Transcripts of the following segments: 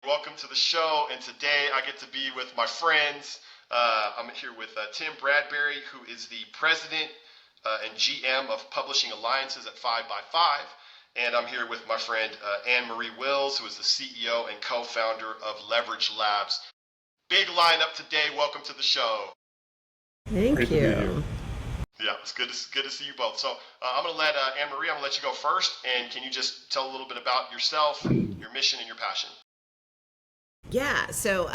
Welcome to the show, and today I get to be with my friends. I'm here with Tim Bradbury, who is the president and GM of Publishing Alliances at 5x5, and I'm here with my friend AnnMarie Wills, who is the CEO and co-founder of Leverage Labs. Big lineup today. Welcome to the show. Thank Great to be you. here. Yeah, it's good to see you both. So I'm going to let AnnMarie, I'm going to let you go first, and can you just tell a little bit about yourself, your mission, and your passion? Yeah, so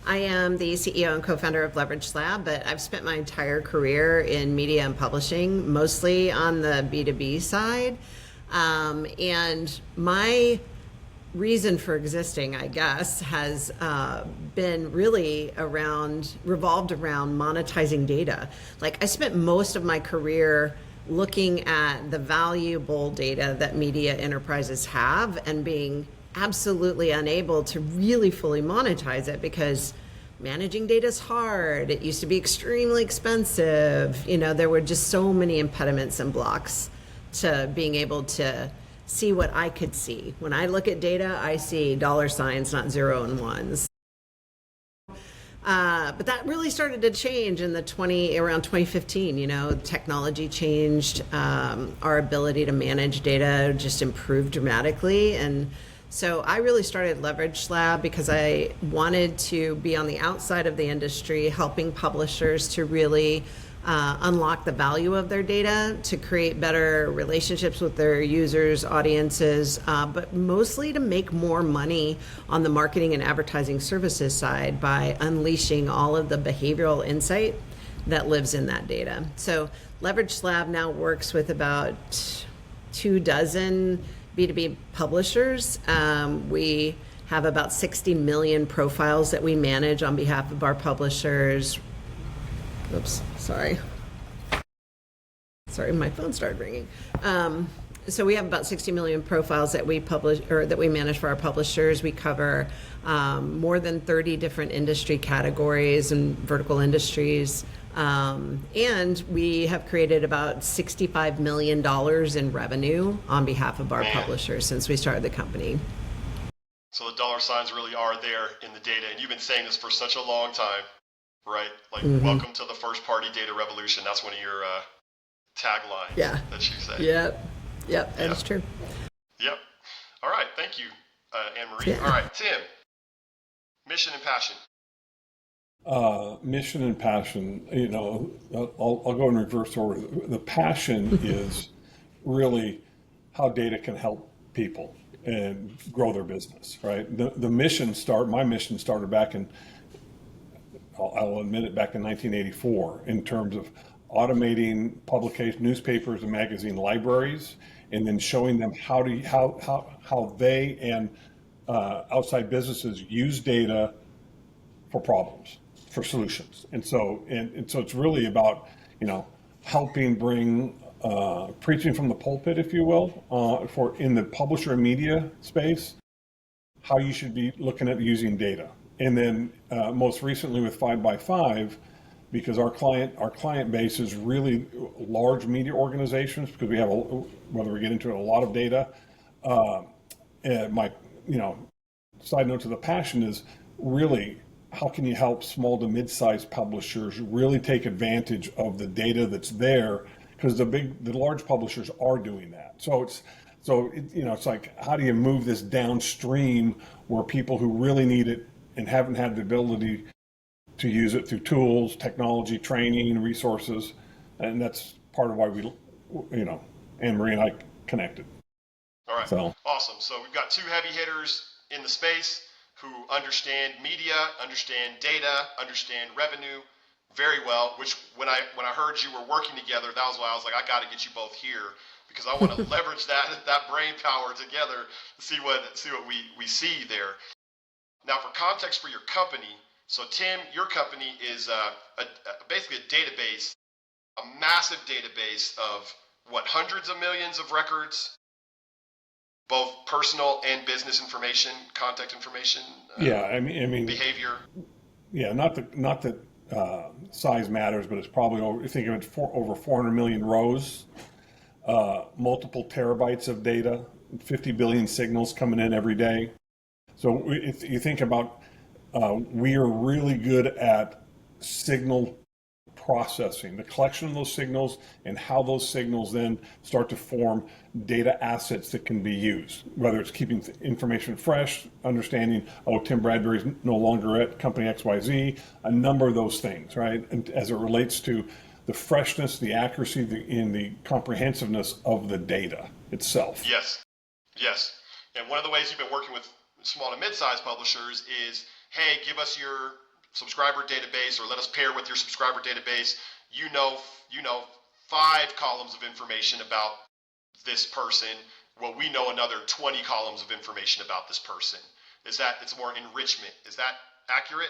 I am the CEO and co-founder of Leverage Lab, but I've spent my entire career in media and publishing, mostly on the B2B side. And my reason for existing, I guess, has been really revolved around monetizing data. Like, I spent most of my career looking at the valuable data that media enterprises have and being absolutely unable to really fully monetize it because managing data is hard. It used to be extremely expensive. There were just so many impediments and blocks to being able to see what I could see. When I look at data, I see dollar signs, not zero and ones. But that really started to change in around 2015. Technology changed. Our ability to manage data just improved dramatically. And so I really started Leverage Lab because I wanted to be on the outside of the industry, helping publishers to really unlock the value of their data, to create better relationships with their users, audiences, but mostly to make more money on the marketing and advertising services side by unleashing all of the behavioral insight that lives in that data. So Leverage Lab now works with about 24 B2B publishers. We have about 60 million profiles that we manage on behalf of our publishers. Oops, sorry, my phone started ringing. So we have about 60 million profiles that we publish or that we manage for our publishers. We cover more than 30 different industry categories and vertical industries. And we have created about $65 million in revenue on behalf of our publishers since we started the company. So the dollar signs really are there in the data, and you've been saying this for such a long time, right? Like, welcome to the first party data revolution. That's one of your taglines that you say. Yep, that is true. Yep. All right, thank you, AnnMarie. Yeah. All right, Tim, mission and passion. Mission and passion, I'll go in reverse order. The passion is really how data can help people and grow their business, right? My mission started back in, I'll admit it, back in 1984 in terms of automating publication, newspapers and magazine libraries, and then showing them how they and outside businesses use data for problems, for solutions. And so it's really about, helping bring, preaching from the pulpit, if you will, for in the publisher and media space, how you should be looking at using data. And then most recently with 5x5, because our client base is really large media organizations, because we have, whether we get into it, a lot of data. Side note to the passion is really, how can you help small to mid-sized publishers really take advantage of the data that's there? Because the large publishers are doing that. It's like, how do you move this downstream where people who really need it and haven't had the ability to use it through tools, technology, training, resources, and that's part of why AnnMarie and I connected. All right, awesome. So we've got two heavy hitters in the space who understand media, understand data, understand revenue very well, which when I heard you were working together, that was why I was like, I got to get you both here, because I want to leverage that brain power together to see what we see there. Now, for context for your company, so Tim, your company is basically a database, a massive database of hundreds of millions of records, both personal and business information, contact information. Behavior. Yeah, not that size matters, but it's probably think of it over 400 million rows, multiple terabytes of data, 50 billion signals coming in every day. So if you think about, we are really good at signal processing, the collection of those signals, and how those signals then start to form data assets that can be used, whether it's keeping information fresh, understanding, oh, Tim Bradbury's no longer at company XYZ, a number of those things, right? And as it relates to the freshness, the accuracy, and the comprehensiveness of the data itself. Yes, yes. And one of the ways you've been working with small to mid-sized publishers is, hey, give us your subscriber database, or let us pair with your subscriber database. You know 5 columns of information about this person. Well, we know another 20 columns of information about this person. It's more enrichment. Is that accurate?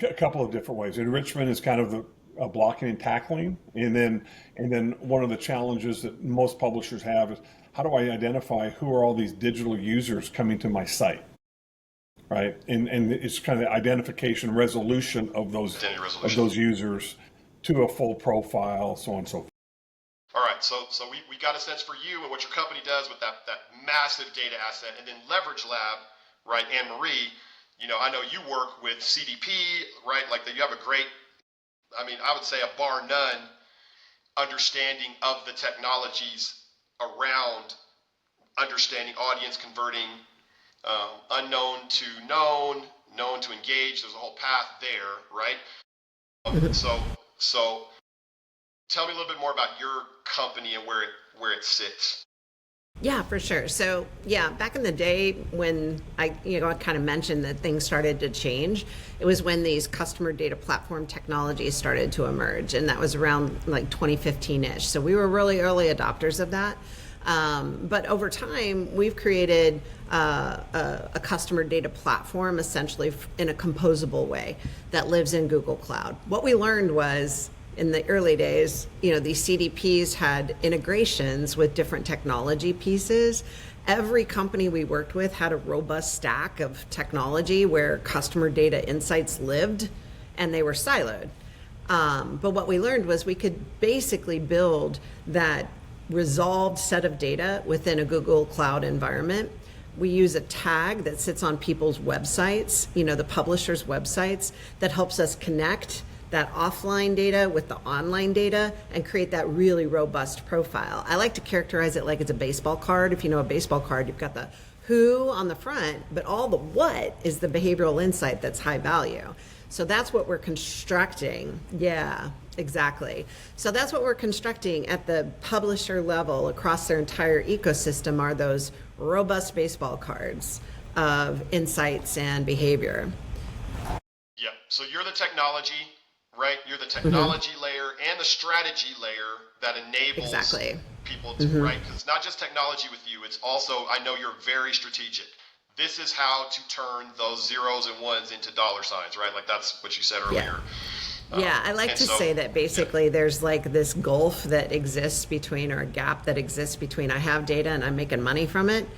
A couple of different ways. Enrichment is kind of the blocking and tackling, and then one of the challenges that most publishers have is, how do I identify who are all these digital users coming to my site, right? And it's kind of the identification, resolution of those users to a full profile, so on and so forth. All right, so we got a sense for you and what your company does with that massive data asset, and then Leverage Lab, right? AnnMarie, I know you work with CDP, right? Like you have a great, I would say a bar none understanding of the technologies around understanding audience converting, unknown to known, known to engage. There's a whole path there, right? So tell me a little bit more about your company and where it sits. Yeah, for sure. So yeah, back in the day when I kind of mentioned that things started to change, it was when these customer data platform technologies started to emerge, and that was around like 2015-ish. So we were really early adopters of that. But over time, we've created a customer data platform essentially in a composable way that lives in Google Cloud. What we learned was, in the early days, these CDPs had integrations with different technology pieces. Every company we worked with had a robust stack of technology where customer data insights lived, and they were siloed. But what we learned was we could basically build that resolved set of data within a Google Cloud environment. We use a tag that sits on people's websites, the publishers' websites, that helps us connect that offline data with the online data and create that really robust profile. I like to characterize it like it's a baseball card. If you know a baseball card, you've got the who on the front, but all the what is the behavioral insight that's high value. So that's what we're constructing. Yeah, exactly. So that's what we're constructing at the publisher level across their entire ecosystem, are those robust baseball cards of insights and behavior. Yeah, so you're the technology, right? You're the technology layer and the strategy layer that enables people to, right? Because it's not just technology with you, it's also, I know you're very strategic. This is how to turn those zeros and ones into dollar signs, right? Like that's what you said earlier. Yeah, I like to say that basically there's like this gulf that exists between, or a gap that exists between, I have data and I'm making money from it.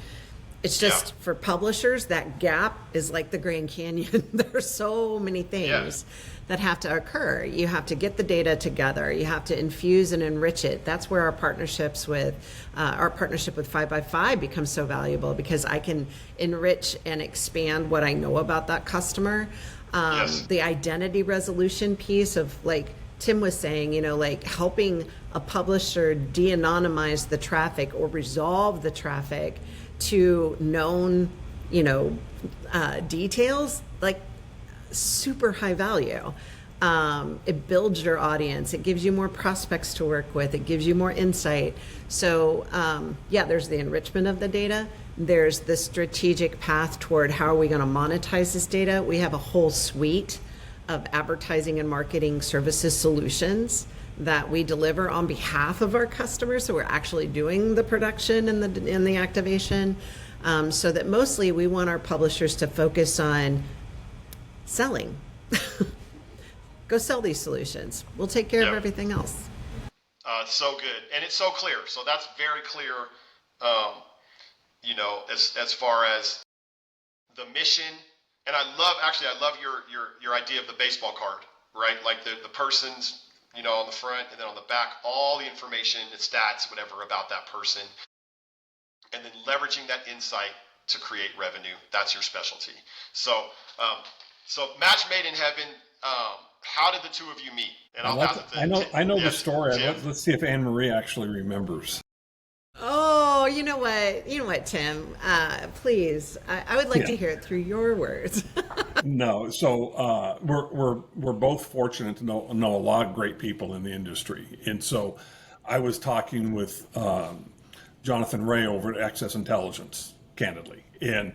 It's just for publishers, that gap is like the Grand Canyon. There's so many things that have to occur. You have to get the data together. You have to infuse and enrich it. That's where our partnership with 5x5 becomes so valuable, because I can enrich and expand what I know about that customer. The identity resolution piece of, like Tim was saying, like helping a publisher de-anonymize the traffic or resolve the traffic to known, details, like super high value. It builds your audience. It gives you more prospects to work with. It gives you more insight. So there's the enrichment of the data. There's the strategic path toward how are we going to monetize this data. We have a whole suite of advertising and marketing services solutions that we deliver on behalf of our customers. So we're actually doing the production and the activation, so that mostly we want our publishers to focus on selling. Go sell these solutions. We'll take care of everything else. So good. And it's so clear. So that's very clear, as far as the mission. And I love your idea of the baseball card, right? Like the person's, on the front, and then on the back, all the information and stats, whatever, about that person. And then leveraging that insight to create revenue. That's your specialty. So, so match made in heaven. How did the two of you meet? And I'll pass it to I know the yes, story. Tim. Let's see if AnnMarie actually remembers. Oh, you know what, Tim? Please, I would like to hear it through your words. No, so we're both fortunate to know a lot of great people in the industry, and so I was talking with Jonathan Ray over at Access Intelligence, candidly, and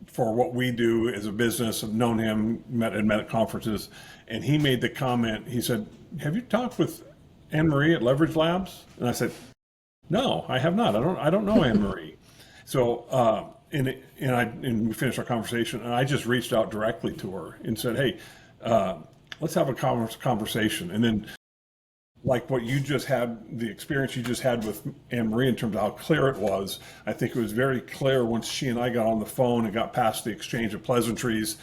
for what we do as a business, I've known him, met at conferences, and he made the comment. He said, "Have you talked with AnnMarie at Leverage Labs?" And I said, "No, I have not. I don't know AnnMarie." So and we finished our conversation, and I just reached out directly to her and said, "Hey, let's have a conversation." And then, like what you just had, the experience you just had with AnnMarie in terms of how clear it was, I think it was very clear once she and I got on the phone and got past the exchange of pleasantries,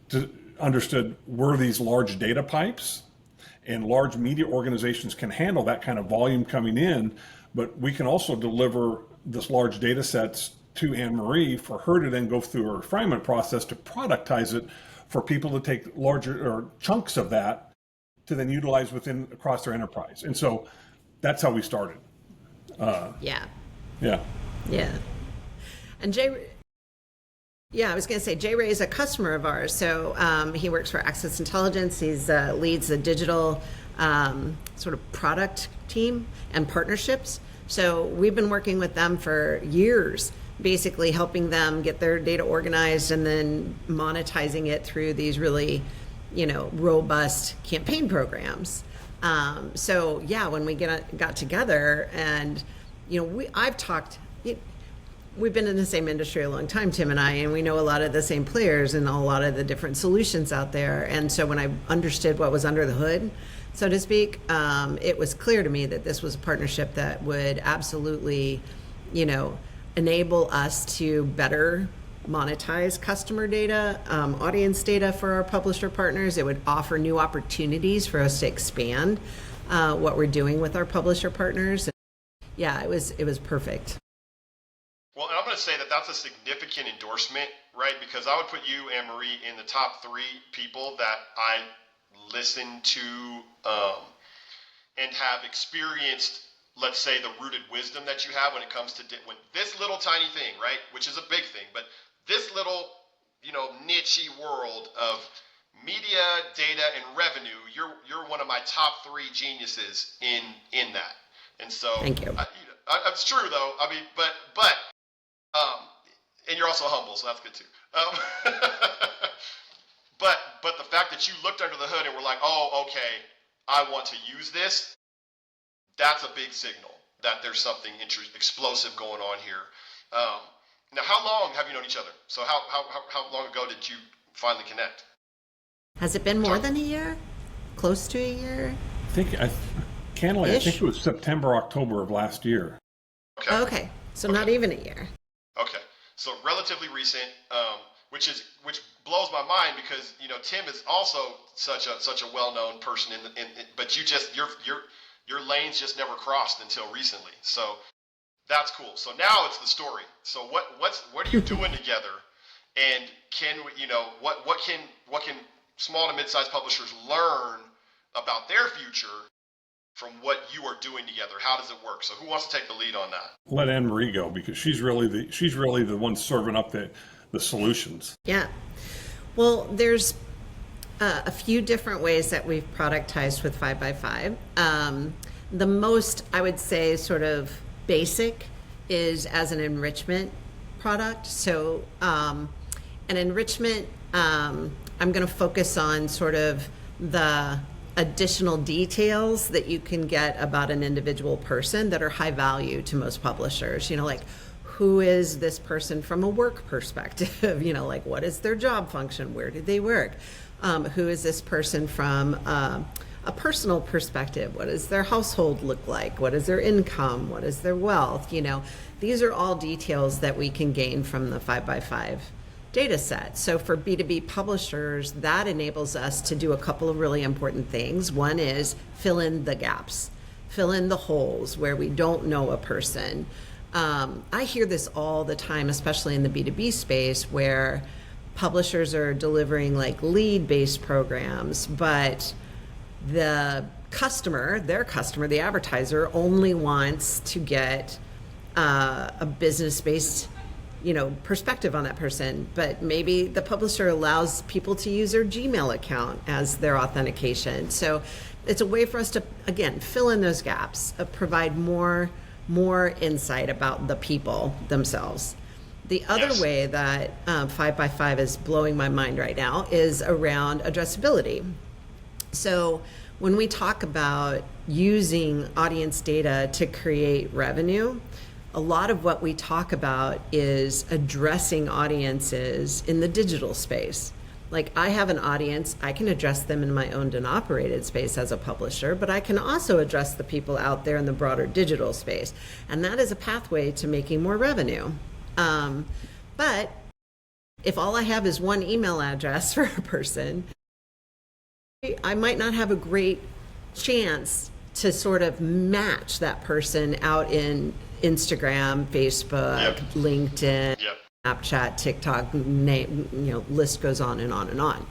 to understood were these large data pipes, and large media organizations can handle that kind of volume coming in, but we can also deliver this large data sets to AnnMarie for her to then go through a refinement process to productize it for people to take larger or chunks of that to then utilize across their enterprise. And so that's how we started. Yeah. Yeah. Yeah. And I was going to say, Jay Ray is a customer of ours. So he works for Access Intelligence. He's leads the digital sort of product team and partnerships. So we've been working with them for years, basically helping them get their data organized and then monetizing it through these really, robust campaign programs. So yeah, when we got together, and we've been in the same industry a long time, Tim and I, and we know a lot of the same players and a lot of the different solutions out there. And so when I understood what was under the hood, so to speak, it was clear to me that this was a partnership that would absolutely, enable us to better monetize customer data, audience data for our publisher partners. It would offer new opportunities for us to expand what we're doing with our publisher partners. Yeah, it was perfect. Well, and I'm going to say that that's a significant endorsement, right? Because I would put you, AnnMarie, in the top 3 people that I listen to and have experienced, let's say, the rooted wisdom that you have when it comes to when this little tiny thing, right? Which is a big thing, but this little, niche-y world of media, data, and revenue, you're one of my top 3 geniuses in that. And so, thank you. It's true though. I mean, but and you're also humble, so that's good too. But the fact that you looked under the hood and were like, oh, okay, I want to use this, that's a big signal that there's something explosive going on here. Now, how long have you known each other? So how long ago did you finally connect? Has it been more than a year? Close to a year? I think it was September, October of last year. Okay. Okay. So not even a year. Okay. So relatively recent, which blows my mind because Tim is also such a well-known person but your lanes just never crossed until recently. So that's cool. So now it's the story. So what are you doing together? And what can small to mid-sized publishers learn about their future from what you are doing together? How does it work? So who wants to take the lead on that? Let AnnMarie go because she's really the one serving up the solutions. Yeah. Well, there's a few different ways that we've productized with 5x5. The most, I would say, sort of basic is as an enrichment product. So an enrichment, I'm going to focus on sort of the additional details that you can get about an individual person that are high value to most publishers. Like, who is this person from a work perspective? Like, what is their job function? Where do they work? Who is this person from a personal perspective? What does their household look like? What is their income? What is their wealth? These are all details that we can gain from the 5x5 data set. So for B2B publishers, that enables us to do a couple of really important things. One is fill in the gaps, fill in the holes where we don't know a person. I hear this all the time, especially in the B2B space, where publishers are delivering like lead-based programs, but their customer, the advertiser, only wants to get a business-based, perspective on that person. But maybe the publisher allows people to use their Gmail account as their authentication. So it's a way for us to, again, fill in those gaps, provide more insight about the people themselves. The other way that 5x5 is blowing my mind right now is around addressability. So when we talk about using audience data to create revenue, a lot of what we talk about is addressing audiences in the digital space. Like, I have an audience, I can address them in my owned and operated space as a publisher, but I can also address the people out there in the broader digital space. And that is a pathway to making more revenue. But if all I have is one email address for a person, I might not have a great chance to sort of match that person out in Instagram, Facebook, LinkedIn, Snapchat, TikTok, list goes on and on and on.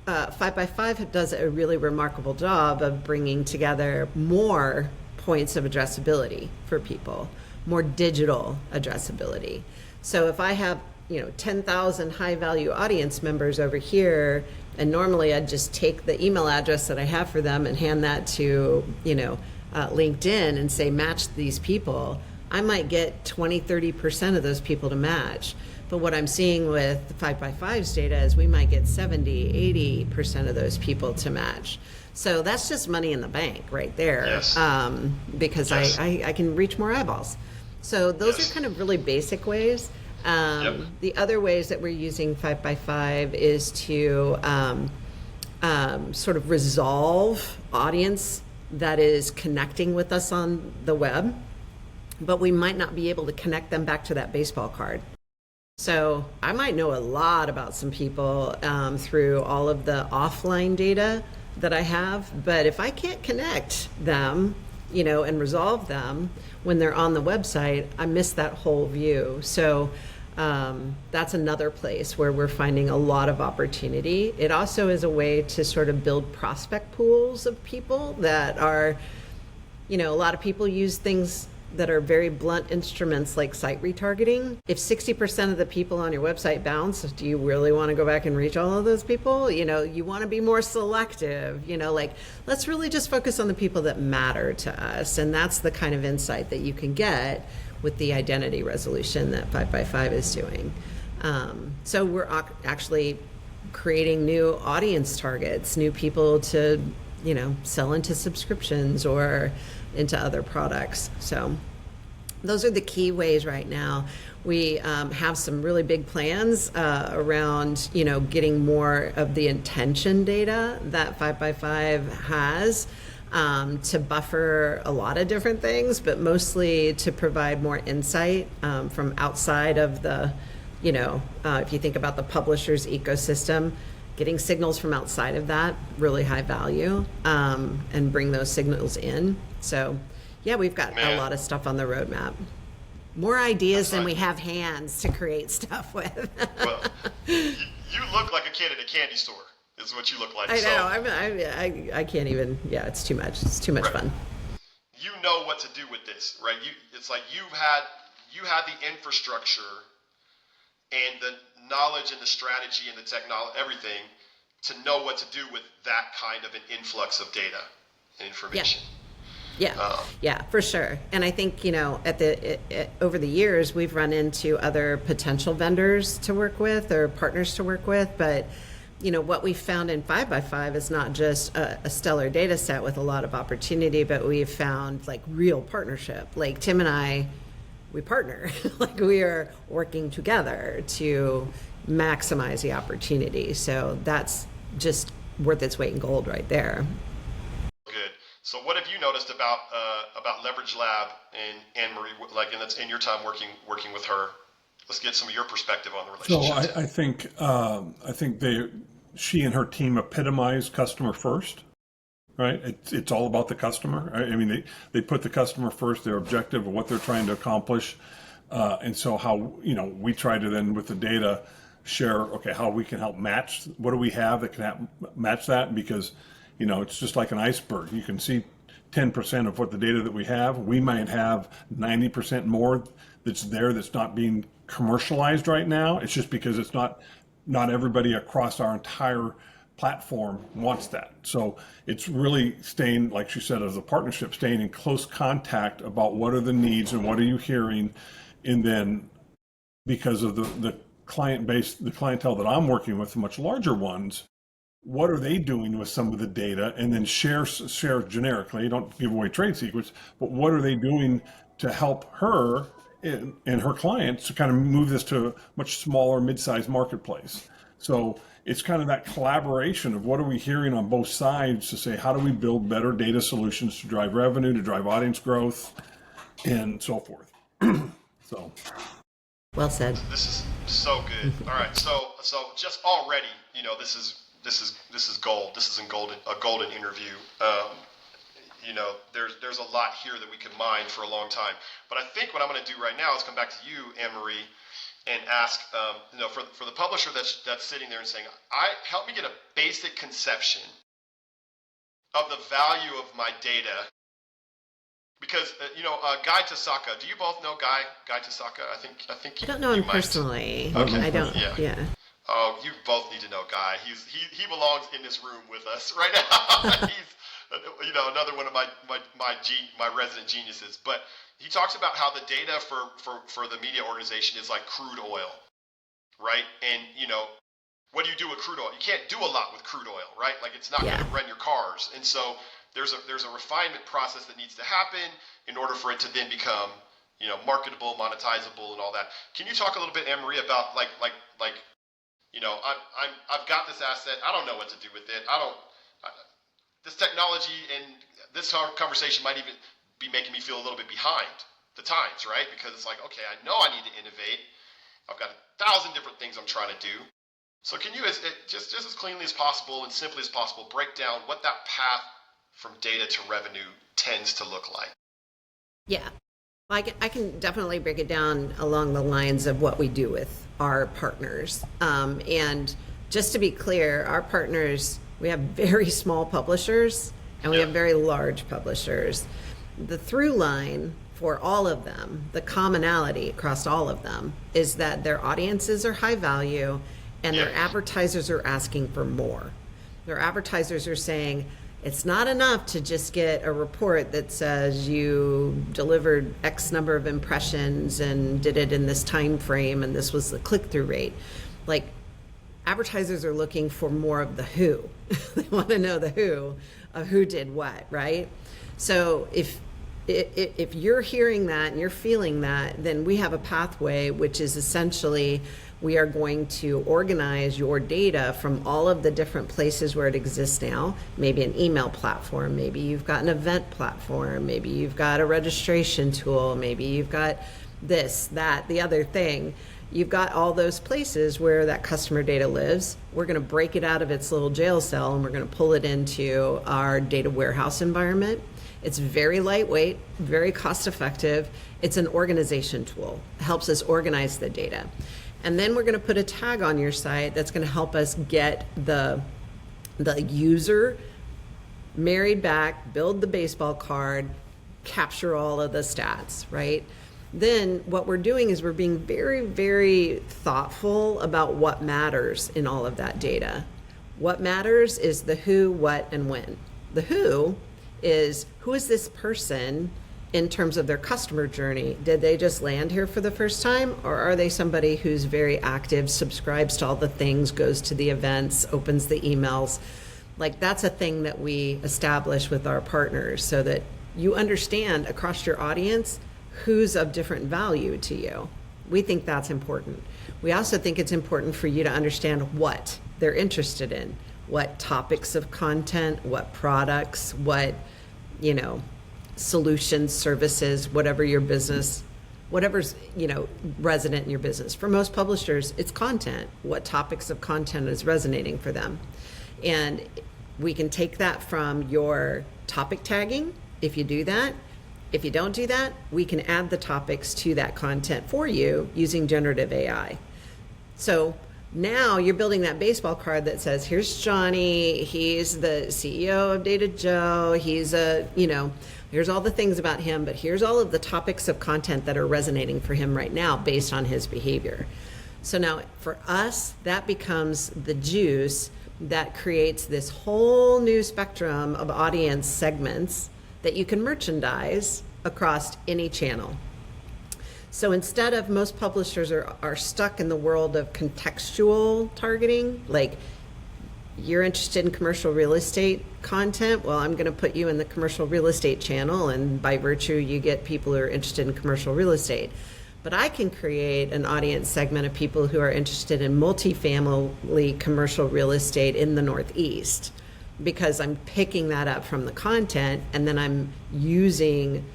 5x5 does a really remarkable job of bringing together more points of addressability for people, more digital addressability. So if I have 10,000 high value audience members over here, and normally I'd just take the email address that I have for them and hand that to LinkedIn and say match these people, I might get 20-30% of those people to match. But what I'm seeing with 5x5's data is we might get 70-80% of those people to match. So that's just money in the bank right there. Yes. Because I can reach more eyeballs. So those are kind of really basic ways. The other ways that we're using 5x5 is to sort of resolve audience that is connecting with us on the web, but we might not be able to connect them back to that baseball card. So I might know a lot about some people through all of the offline data that I have, but if I can't connect them, and resolve them when they're on the website, I miss that whole view. So that's another place where we're finding a lot of opportunity. It also is a way to sort of build prospect pools of people that are, a lot of people use things that are very blunt instruments like site retargeting. If 60% of the people on your website bounce, do you really want to go back and reach all of those people? You want to be more selective, let's really just focus on the people that matter to us. And that's the kind of insight that you can get with the identity resolution that 5x5 is doing. So we're actually creating new audience targets, new people to, sell into subscriptions or into other products. So those are the key ways right now. We have some really big plans around, getting more of the intention data that 5x5 has to buffer a lot of different things, but mostly to provide more insight from outside of the, if you think about the publisher's ecosystem, getting signals from outside of that, really high value, and bring those signals in. So yeah, we've got a lot of stuff on the roadmap. More ideas than we have hands to create stuff with. Well, you look like a kid at a candy store, is what you look like. I know, I can't even, it's too much. It's too much fun. You know what to do with this, right? It's like you had the infrastructure and the knowledge and the strategy and the technology, everything, to know what to do with that kind of an influx of data and information. Yeah, for sure. And I think, over the years, we've run into other potential vendors to work with or partners to work with. But, what we found in 5x5 is not just a stellar data set with a lot of opportunity, but we've found like real partnership. Like Tim and I, we partner, like we are working together to maximize the opportunity. So that's just worth its weight in gold right there. Good. So what have you noticed about Leverage Lab and AnnMarie, like in your time working with her? Let's get some of your perspective on the relationship. So I think she and her team epitomize customer first. right? It's all about the customer. I mean, they put the customer first, their objective of what they're trying to accomplish. And so how, we try to then with the data share, okay, how we can help match, what do we have that can match that? Because, it's just like an iceberg. You can see 10% of what the data that we have. We might have 90% more that's there that's not being commercialized right now. It's just because it's not everybody across our entire platform wants that. So it's really staying, like she said, as a partnership, staying in close contact about what are the needs and what are you hearing. And then because of the client base, the clientele that I'm working with, much larger ones, what are they doing with some of the data? And then share generically, don't give away trade secrets, but what are they doing to help her and her clients to kind of move this to a much smaller, mid-sized marketplace? So it's kind of that collaboration of what are we hearing on both sides to say, how do we build better data solutions to drive revenue, to drive audience growth, and so forth. So. Well said. This is so good. All right, so just already, this is gold. This is a golden interview. There's a lot here that we could mine for a long time. But I think what I'm going to do right now is come back to you, AnnMarie, and ask, for the publisher that's sitting there and saying, help me get a basic conception of the value of my data. Because Guy Tasaka, do you both know Guy Tasaka? I think I don't know him personally. Okay. I don't. Yeah. Oh, you both need to know Guy. He belongs in this room with us right now. He's another one of my resident geniuses. But he talks about how the data for the media organization is like crude oil, right? And what do you do with crude oil? You can't do a lot with crude oil, right? Like it's not going to run your cars. And so there's a refinement process that needs to happen in order for it to then become marketable, monetizable, and all that. Can you talk a little bit, AnnMarie, about I've got this asset. I don't know what to do with it. This technology and this conversation might even be making me feel a little bit behind the times, right? Because it's like, okay, I know I need to innovate. I've got 1,000 different things I'm trying to do. So can you, just as cleanly as possible and simply as possible, break down what that path from data to revenue tends to look like? Yeah. I can definitely break it down along the lines of what we do with our partners. And just to be clear, our partners, we have very small publishers and we have very large publishers. The through line for all of them, the commonality across all of them, is that their audiences are high value and their advertisers are asking for more. Their advertisers are saying, it's not enough to just get a report that says you delivered X number of impressions and did it in this time frame and this was the click-through rate. Like, advertisers are looking for more of the who. They want to know the who of who did what, right? So if you're hearing that and you're feeling that, then we have a pathway, which is essentially we are going to organize your data from all of the different places where it exists now. Maybe an email platform, maybe you've got an event platform, maybe you've got a registration tool, maybe you've got this, that, the other thing. You've got all those places where that customer data lives. We're going to break it out of its little jail cell and we're going to pull it into our data warehouse environment. It's very lightweight, very cost effective. It's an organization tool. It helps us organize the data. And then we're going to put a tag on your site that's going to help us get the user married back, build the baseball card, capture all of the stats, right? Then what we're doing is we're being very, very thoughtful about what matters in all of that data. What matters is the who, what, and when. The who is this person in terms of their customer journey? Did they just land here for the first time? Or are they somebody who's very active, subscribes to all the things, goes to the events, opens the emails? Like, that's a thing that we establish with our partners so that you understand across your audience who's of different value to you. We think that's important. We also think it's important for you to understand what they're interested in, what topics of content, what products, what, solutions, services, whatever your business, whatever's, resident in your business. For most publishers, it's content. What topics of content is resonating for them? And we can take that from your topic tagging, if you do that. If you don't do that, we can add the topics to that content for you using generative AI. So now you're building that baseball card that says, here's Johnny, he's the CEO of Data Joe, he's here's all the things about him, but here's all of the topics of content that are resonating for him right now based on his behavior. So now for us, that becomes the juice that creates this whole new spectrum of audience segments that you can merchandise across any channel. So instead of, most publishers are stuck in the world of contextual targeting, like you're interested in commercial real estate content, well, I'm going to put you in the commercial real estate channel, and by virtue, you get people who are interested in commercial real estate. But I can create an audience segment of people who are interested in multifamily commercial real estate in the Northeast, because I'm picking that up from the content, and then I'm using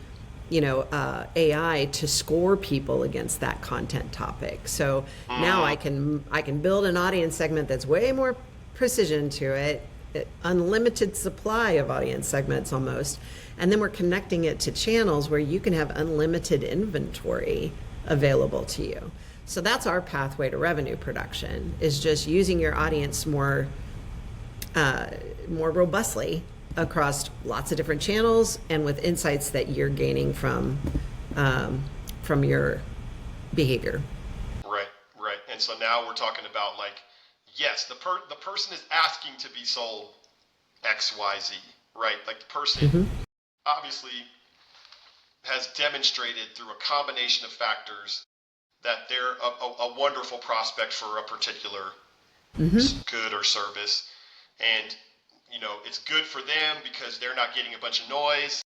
AI to score people against that content topic. So now I can build an audience segment that's way more precision to it, unlimited supply of audience segments almost, and then we're connecting it to channels where you can have unlimited inventory available to you. So that's our pathway to revenue production, is just using your audience more robustly across lots of different channels and with insights that you're gaining from your behavior. Right. And so now we're talking about, like, yes, the person is asking to be sold X, Y, Z, right? Like the person obviously has demonstrated through a combination of factors that they're a wonderful prospect for a particular good or service. And it's good for them because they're not getting a bunch of noise.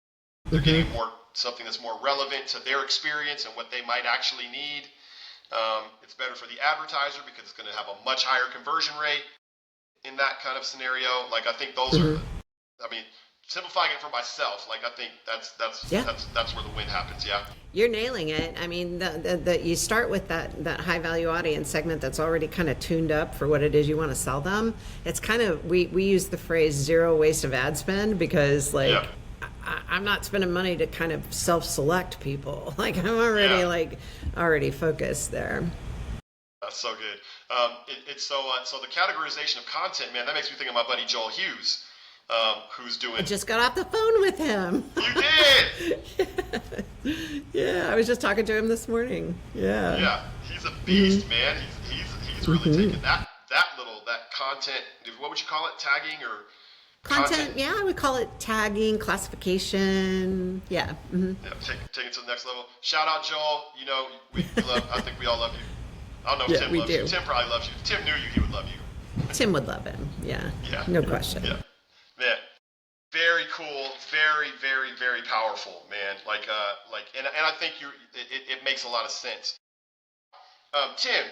They're getting something that's more relevant to their experience and what they might actually need. It's better for the advertiser because it's going to have a much higher conversion rate in that kind of scenario. Like, I think those are, simplifying it for myself, like, I think that's where the win happens. Yeah. You're nailing it. I mean, you start with that high value audience segment that's already kind of tuned up for what it is you want to sell them. It's kind of, we use the phrase zero waste of ad spend, because I'm not spending money to kind of self-select people. Like, I'm already focused there. That's so good. It's so the categorization of content, man, that makes me think of my buddy Joel Hughes. Who's doing... I just got off the phone with him. You did? Yeah, I was just talking to him this morning. Yeah, he's a beast, man. He's really taken that content, what would you call it, tagging or... Content, yeah, I would call it tagging, classification, yeah. Yeah, take it to the next level. Shout out, Joel. We love, I think we all love you. I don't know if Tim loves you. Tim probably loves you. If Tim knew you, he would love you. Tim would love him, yeah. No question. Yeah. Man, very cool, very, very, very powerful, man. And I think it makes a lot of sense. Tim,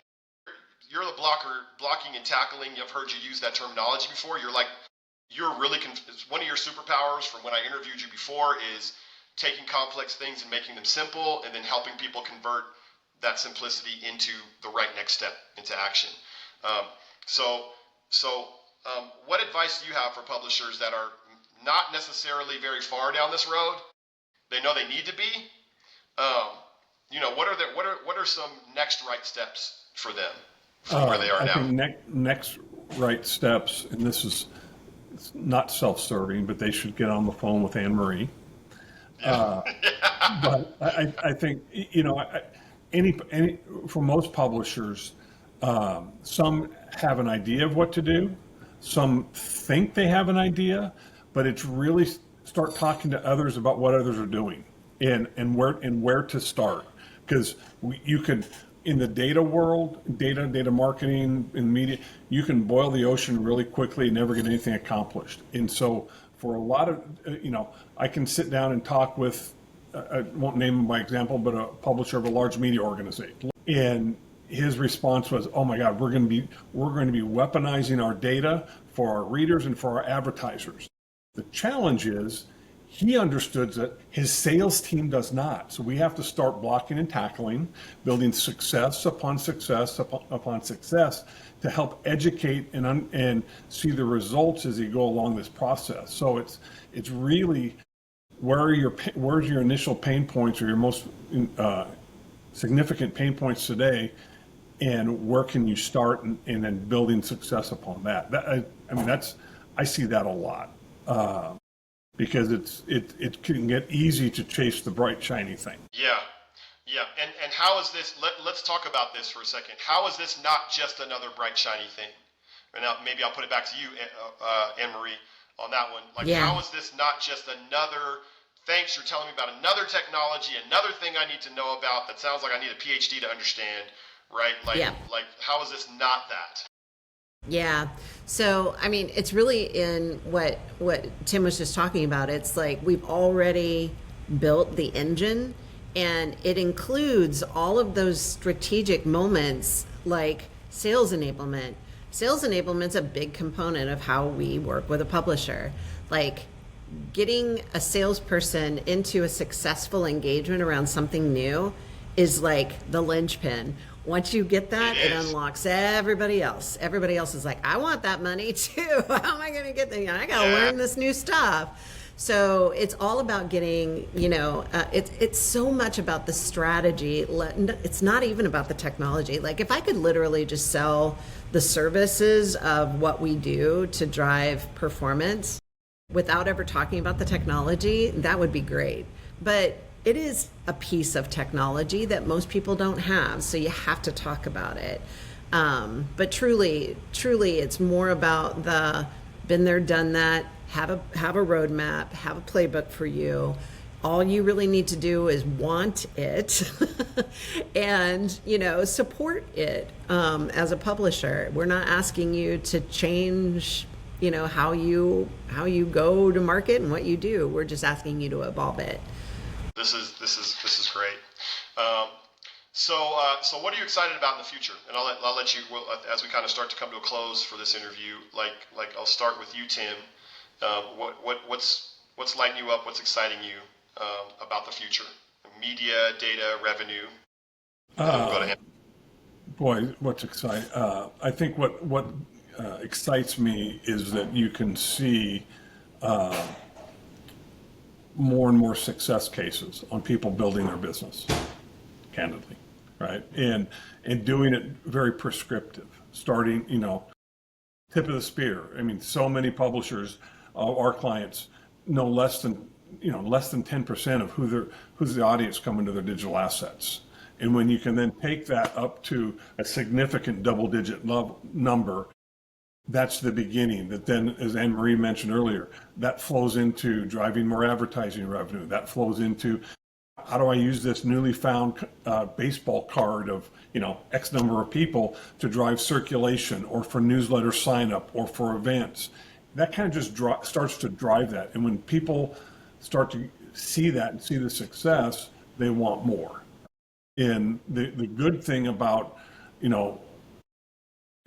you're the blocking and tackling. I've heard you use that terminology before. You're really, one of your superpowers from when I interviewed you before is taking complex things and making them simple, and then helping people convert that simplicity into the right next step, into action. What advice do you have for publishers that are not necessarily very far down this road? They know they need to be. What are some next right steps for them from where they are now? I think next right steps, and this is not self-serving, but they should get on the phone with AnnMarie. But I think for most publishers, some have an idea of what to do. Some think they have an idea, but it's really start talking to others about what others are doing and where to start. Because you can, in the data world, data marketing and media, you can boil the ocean really quickly and never get anything accomplished. And so for a lot of, I can sit down and talk with, I won't name him by example, but a publisher of a large media organization. And his response was, "Oh my God, we're going to be weaponizing our data for our readers and for our advertisers." The challenge is he understood that his sales team does not. So we have to start blocking and tackling, building success upon success upon success to help educate and see the results as you go along this process. So it's really where's your initial pain points or your most significant pain points today, and where can you start, and then building success upon that. I see that a lot. Because it can get easy to chase the bright, shiny thing. Yeah. And how is this, let's talk about this for a second. How is this not just another bright, shiny thing? And now maybe I'll put it back to you, AnnMarie, on that one. Like, how is this not just another, thanks, you're telling me about another technology, another thing I need to know about that sounds like I need a PhD to understand, right? Like how is this not that? Yeah. So, I mean, it's really in what Tim was just talking about. It's like we've already built the engine, and it includes all of those strategic moments like sales enablement. Sales enablement's a big component of how we work with a publisher. Like getting a salesperson into a successful engagement around something new is like the linchpin. Once you get that, it unlocks everybody else. Everybody else is like, I want that money too. How am I going to get that? I got to learn this new stuff. So it's all about getting, it's so much about the strategy. It's not even about the technology. Like if I could literally just sell the services of what we do to drive performance without ever talking about the technology, that would be great. But it is a piece of technology that most people don't have, so you have to talk about it. But truly, it's more about the been there, done that. Have a roadmap, have a playbook for you. All you really need to do is want it, and support it as a publisher. We're not asking you to change, how you go to market and what you do. We're just asking you to evolve it. This is great. So what are you excited about in the future? And I'll let you, as we kind of start to come to a close for this interview. Like I'll start with you, Tim. What's lighting you up? What's exciting you about the future? Media, data, revenue. Go to him. Boy, what's exciting? I think what excites me is that you can see more and more success cases on people building their business, candidly, right? And doing it very prescriptive, starting, tip of the spear. I mean, so many publishers, our clients, know less than 10% of who's the audience coming to their digital assets. And when you can then take that up to a significant double-digit number, that's the beginning. That then, as AnnMarie mentioned earlier, that flows into driving more advertising revenue. That flows into how do I use this newly found baseball card of X number of people to drive circulation, or for newsletter sign up, or for events. That kind of just starts to drive that. And when people start to see that and see the success, they want more. And the good thing about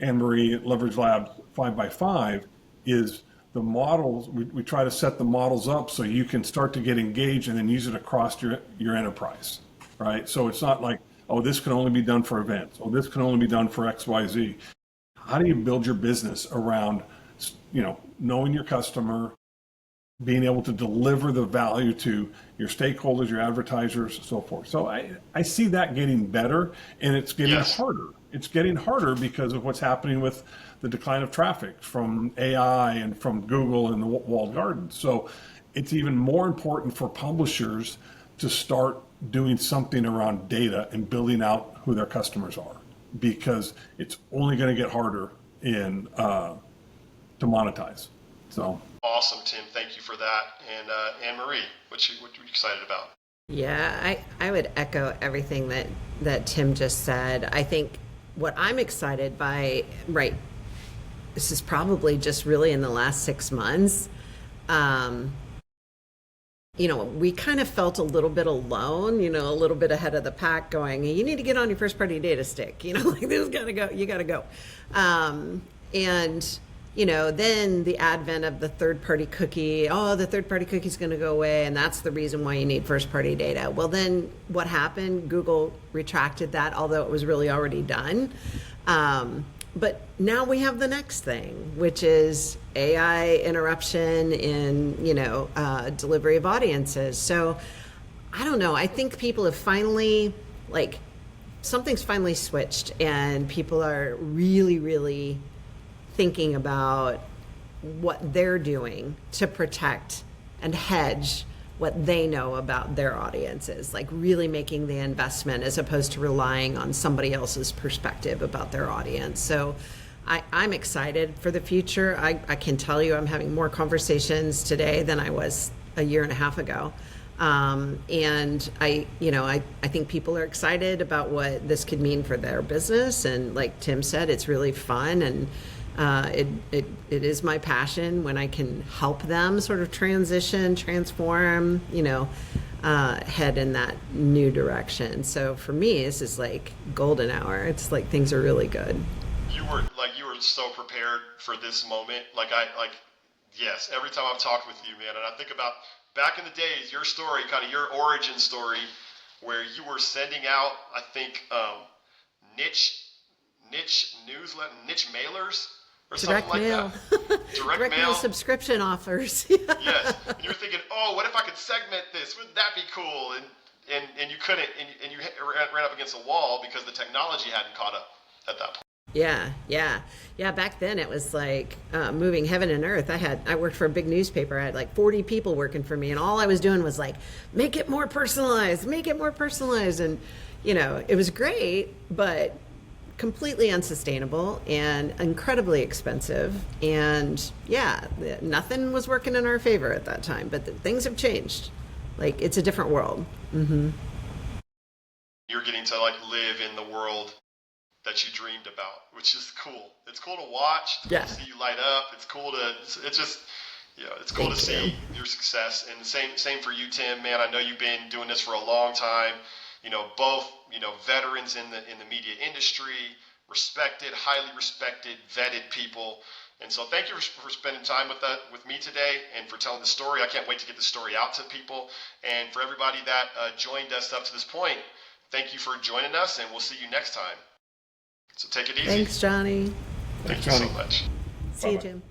AnnMarie Leverage Labs 5x5 is the models. We try to set the models up so you can start to get engaged and then use it across your enterprise, right? So it's not like, oh, this can only be done for events. Oh, this can only be done for XYZ. How do you build your business around, knowing your customer, being able to deliver the value to your stakeholders, your advertisers, so forth. So I see that getting better, and it's getting harder. It's getting harder because of what's happening with the decline of traffic from AI and from Google and the walled gardens. So it's even more important for publishers to start doing something around data and building out who their customers are, because it's only going to get harder to monetize. So awesome, Tim. Thank you for that. And AnnMarie, what you excited about? Yeah, I would echo everything that Tim just said. I think what I'm excited by, right, this is probably just really in the last 6 months. We kind of felt a little bit alone, a little bit ahead of the pack, going, you need to get on your first party data stick, like this gotta go, you gotta go. And then the advent of the third-party cookie, the third-party cookie is going to go away, and that's the reason why you need first-party data. Well, then what happened? Google retracted that, although it was really already done. But now we have the next thing, which is AI interruption in, delivery of audiences. So I don't know. I think people have finally, something's finally switched, and people are really, really thinking about what they're doing to protect and hedge what they know about their audiences, really making the investment as opposed to relying on somebody else's perspective about their audience. So I'm excited for the future. I can tell you I'm having more conversations today than I was a year and a half ago. And I think people are excited about what this could mean for their business. And like Tim said, it's really fun, and it is my passion when I can help them sort of transform, head in that new direction. So for me, this is like golden hour. It's like things are really good. You were so prepared for this moment. Yes, every time I've talked with you, man, and I think about back in the days, your story, kind of your origin story, where you were sending out, I think, niche newsletter, niche mailers, or Direct something mail. like that. Direct mail Subscription offers. Yes, and you're thinking, what if I could segment this? Wouldn't that be cool? And you couldn't, and you ran up against a wall because the technology hadn't caught up at that point. Yeah. Back then it was like moving heaven and earth. I worked for a big newspaper. I had like 40 people working for me, and all I was doing was like, make it more personalized. And, it was great, but completely unsustainable and incredibly expensive. And nothing was working in our favor at that time, but things have changed. It's a different world. Mm-hmm. You're getting to live in the world that you dreamed about, which is cool. It's cool to watch. It's cool to see you light up. It's cool to, it's cool to see your success. And same for you, Tim, man. I know you've been doing this for a long time. Both, veterans in the media industry, highly respected, vetted people. And so thank you for spending time with me today and for telling the story. I can't wait to get the story out to people. And for everybody that joined us up to this point, thank you for joining us, and we'll see you next time. So take it easy. Thanks, Johnny. Thank you so much. See you, Jim.